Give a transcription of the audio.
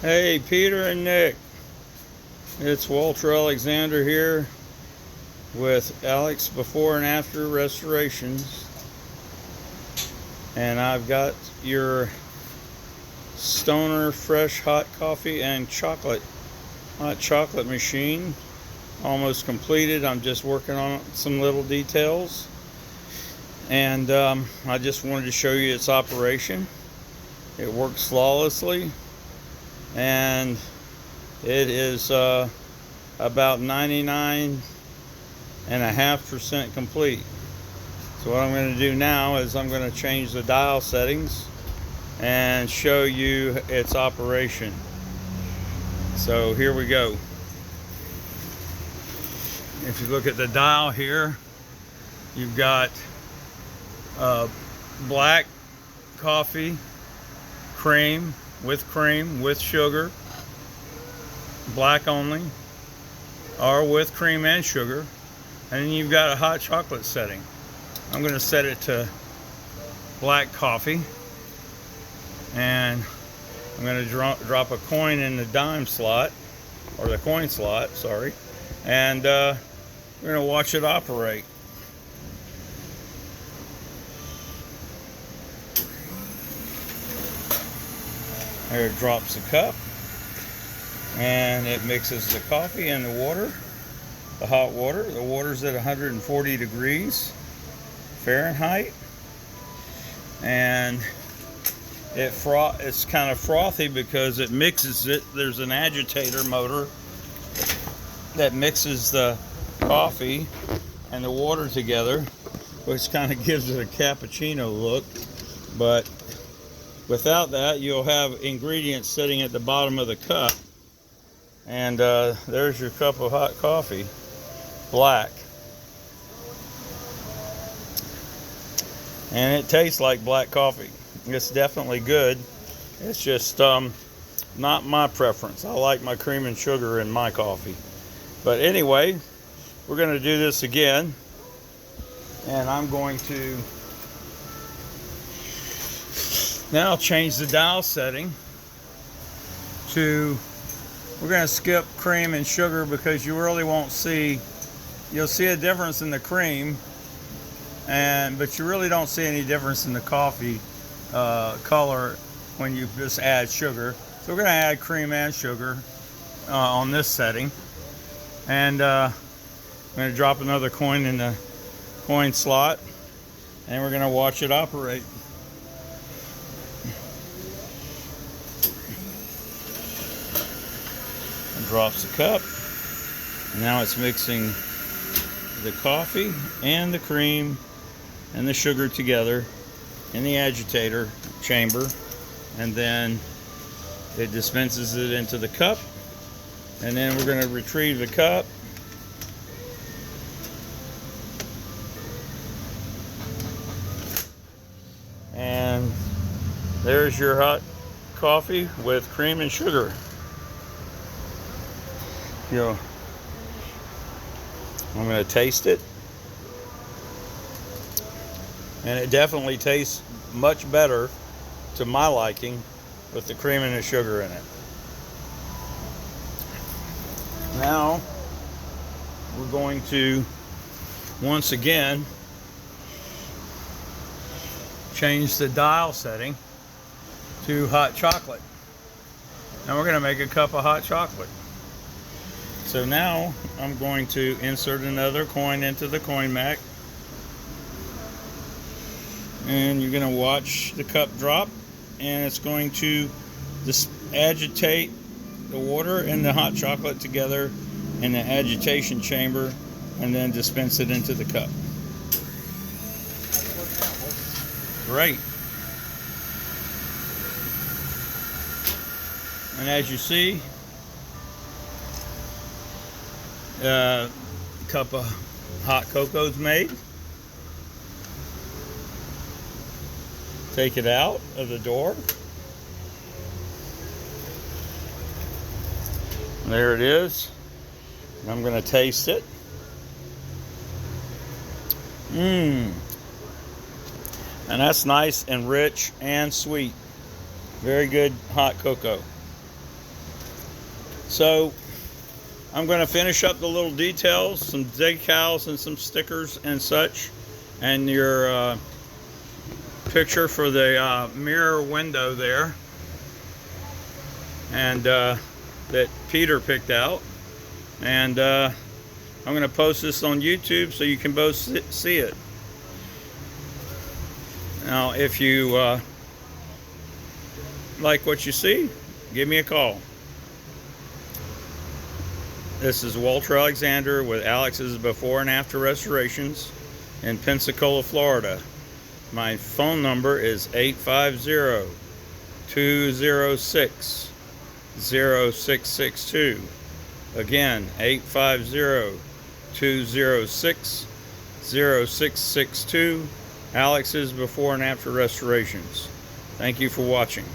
Hey, Peter and Nick. It's Walter Alexander here with Alex Before and After Restorations. And I've got your Stoner Fresh Hot Coffee and Hot Chocolate machine almost completed. I'm just working on some little details. And I just wanted to show you its operation. It works flawlessly. And it is about 99.5% complete. So what I'm going to do now is I'm going to change the dial settings and show you its operation. So here we go. If you look at the dial here, you've got black coffee, cream, with sugar, black only, or with cream and sugar, and then you've got a hot chocolate setting. I'm going to set it to black coffee, and I'm going to drop a coin in the dime slot, or the coin slot, sorry, and we're going to watch it operate. There it drops the cup, and it mixes the coffee and the water, the hot water. The water's at 140 degrees Fahrenheit, and it's kind of frothy because it mixes it. There's an agitator motor that mixes the coffee and the water together, which kind of gives it a cappuccino look. But without that, you'll have ingredients sitting at the bottom of the cup. And there's your cup of hot coffee, black. And it tastes like black coffee. It's definitely good. It's just not my preference. I like my cream and sugar in my coffee. But anyway, we're going to do this again. And I'm going to now change the dial setting to, we're going to skip cream and sugar because you really won't see, you'll see a difference in the cream, but you really don't see any difference in the coffee color when you just add sugar. So we're going to add cream and sugar on this setting, and I'm going to drop another coin in the coin slot, and we're going to watch it operate. Drops the cup. Now it's mixing the coffee and the cream and the sugar together in the agitator chamber, and then it dispenses it into the cup, and then we're going to retrieve the cup and there's your hot coffee with cream and sugar. I'm going to taste it, and it definitely tastes much better to my liking with the cream and the sugar in it. Now we're going to once again change the dial setting to hot chocolate. Now we're going to make a cup of hot chocolate. So now I'm going to insert another coin into the coin mac, and you're going to watch the cup drop, and it's going to agitate the water and the hot chocolate together in the agitation chamber, and then dispense it into the cup. Great. And as you see, cup of hot cocoa is made. Take it out of the door. There it is. I'm going to taste it. And that's nice and rich and sweet. Very good hot cocoa. So I'm going to finish up the little details, some decals and some stickers and such, and your picture for the mirror window there, and that Peter picked out. And I'm going to post this on YouTube so you can both see it. Now, if you like what you see, give me a call. This is Walter Alexander with Alex's Before and After Restorations in Pensacola, Florida. My phone number is 850-206-0662. Again, 850-206-0662. Alex's Before and After Restorations. Thank you for watching.